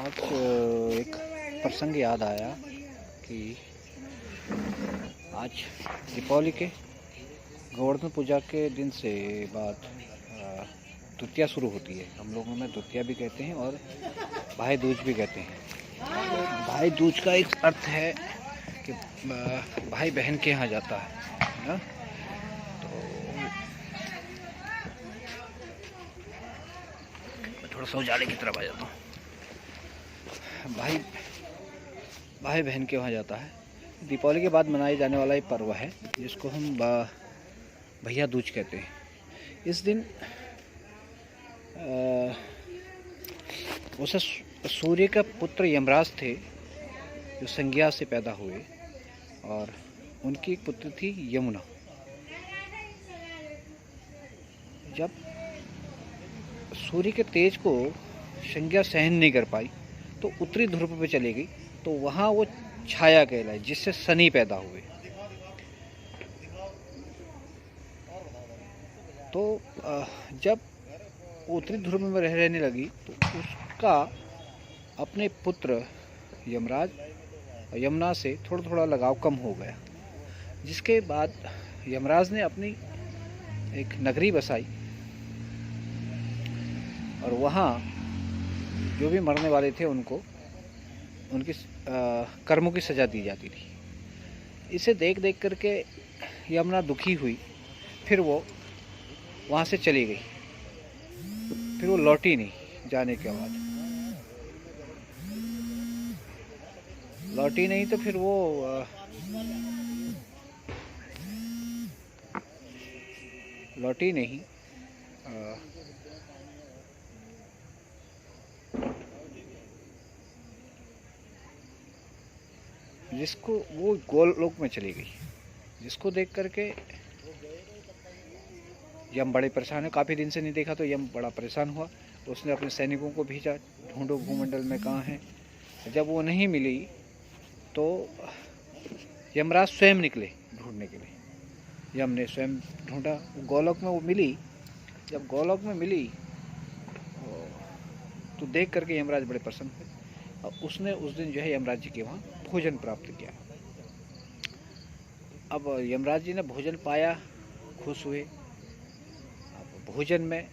आज एक प्रसंग याद आया कि आज दीपावली के गोवर्धन पूजा के दिन से बाद द्वितीया शुरू होती है। हम लोगों में द्वितीया भी कहते हैं और भाई दूज भी कहते हैं। भाई दूज का एक अर्थ है कि भाई बहन के यहाँ जाता है ना। तो मैं थोड़ा सा उजाले की तरफ आ जाता हूँ। भाई बहन के वहाँ जाता है। दीपावली के बाद मनाए जाने वाला एक पर्व है जिसको हम भैया दूज कहते हैं। इस दिन उसे सूर्य का पुत्र यमराज थे जो संज्ञा से पैदा हुए और उनकी एक पुत्र थी यमुना। जब सूर्य के तेज को संज्ञा सहन नहीं कर पाई तो उत्तरी ध्रुव पे चली गई, तो वहाँ वो छाया कहलाई जिससे शनि पैदा हुए। तो जब उत्तरी ध्रुव में रहने लगी तो उसका अपने पुत्र यमराज यमुना से थोड़ा थोड़ा लगाव कम हो गया, जिसके बाद यमराज ने अपनी एक नगरी बसाई और वहाँ जो भी मरने वाले थे उनको उनकी कर्मों की सज़ा दी जाती थी। इसे देख देख करके यमुना दुखी हुई, फिर वो वहाँ से चली गई। फिर वो लौटी नहीं। जाने के बाद लौटी नहीं तो फिर वो लौटी नहीं। जिसको वो गोलोक में चली गई, जिसको देख करके यम बड़े परेशान है। काफ़ी दिन से नहीं देखा तो यम बड़ा परेशान हुआ। उसने अपने सैनिकों को भेजा, ढूंढो भूमंडल में कहाँ है। जब वो नहीं मिली तो यमराज स्वयं निकले ढूंढने के लिए। यम ने स्वयं ढूंढा, गोलोक में वो मिली। जब गोलोक में मिली तो देख करके यमराज बड़े प्रसन्न हुए और उसने उस दिन जो है यमराज जी के वहाँ भोजन प्राप्त किया। अब यमराज जी ने भोजन पाया, खुश हुए। अब भोजन में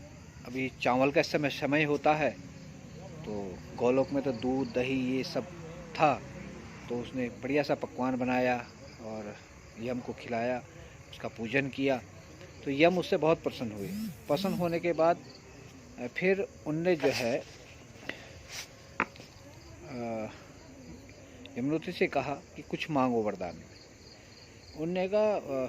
अभी चावल का समय होता है, तो गोलोक में तो दूध दही ये सब था, तो उसने बढ़िया सा पकवान बनाया और यम को खिलाया, उसका पूजन किया। तो यम उससे बहुत प्रसन्न हुए। प्रसन्न होने के बाद फिर उनने जो है यमुनोत्री से कहा कि कुछ मांगो वरदान में। उनने कहा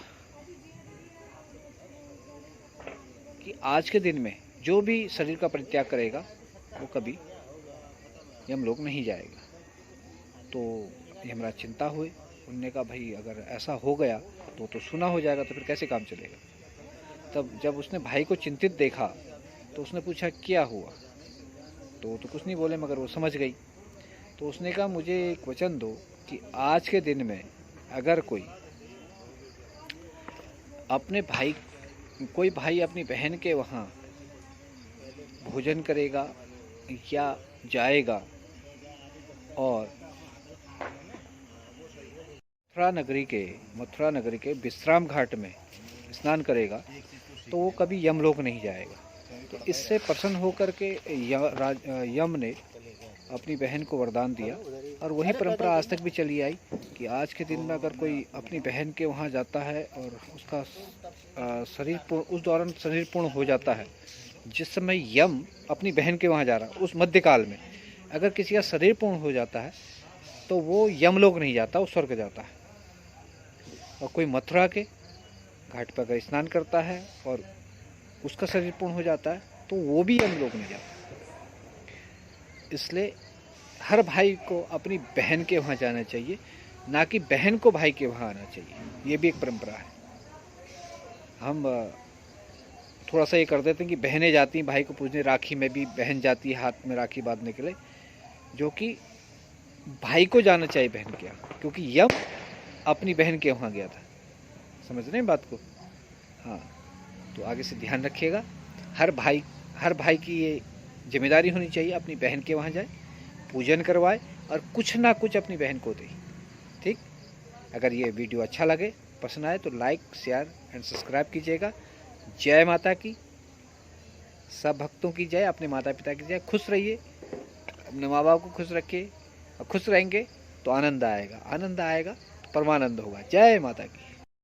कि आज के दिन में जो भी शरीर का परित्याग करेगा वो कभी यमलोक नहीं जाएगा। तो यमराज चिंता हुए। उनने कहा भाई अगर ऐसा हो गया तो सुना हो जाएगा, तो फिर कैसे काम चलेगा। तब जब उसने भाई को चिंतित देखा तो उसने पूछा क्या हुआ, तो कुछ नहीं बोले, मगर वो समझ गई। तो उसने कहा मुझे एक वचन दो कि आज के दिन में अगर कोई भाई अपनी बहन के वहाँ भोजन करेगा या जाएगा और मथुरा नगरी के विश्राम घाट में स्नान करेगा तो वो कभी यमलोक नहीं जाएगा। तो इससे प्रसन्न होकर के यम ने अपनी बहन को वरदान दिया और वही परंपरा आज तक भी चली आई कि आज के दिन में अगर कोई अपनी बहन के वहाँ जाता है और उसका उस दौरान शरीर पूर्ण हो जाता है, जिस समय यम अपनी बहन के वहाँ जा रहा है उस मध्यकाल में अगर किसी का शरीर पूर्ण हो जाता है तो वो यमलोक नहीं जाता, वो स्वर्ग जाता है। और कोई मथुरा के घाट पर अगर स्नान करता है और उसका शरीर पूर्ण हो जाता है तो वो भी यमलोक नहीं जाता। इसलिए हर भाई को अपनी बहन के वहाँ जाना चाहिए, ना कि बहन को भाई के वहाँ आना चाहिए। ये भी एक परंपरा है। हम थोड़ा सा ये कर देते हैं कि बहनें जाती हैं भाई को पूजने, राखी में भी बहन जाती है हाथ में राखी बांधने के लिए, जो कि भाई को जाना चाहिए बहन के यहाँ, क्योंकि यम अपनी बहन के वहाँ गया था। समझ रहे हैं बात को? हाँ, तो आगे से ध्यान रखिएगा। हर भाई की ये जिम्मेदारी होनी चाहिए अपनी बहन के वहाँ जाए, पूजन करवाए और कुछ ना कुछ अपनी बहन को दे। ठीक, अगर ये वीडियो अच्छा लगे, पसंद आए तो लाइक, शेयर एंड सब्सक्राइब कीजिएगा। जय माता की, सब भक्तों की जय, अपने माता पिता की जय। खुश रहिए, अपने माँ बाप को खुश रखिए, और खुश रहेंगे तो आनंद आएगा, आनंद आएगा तो परमानंद होगा। जय माता की।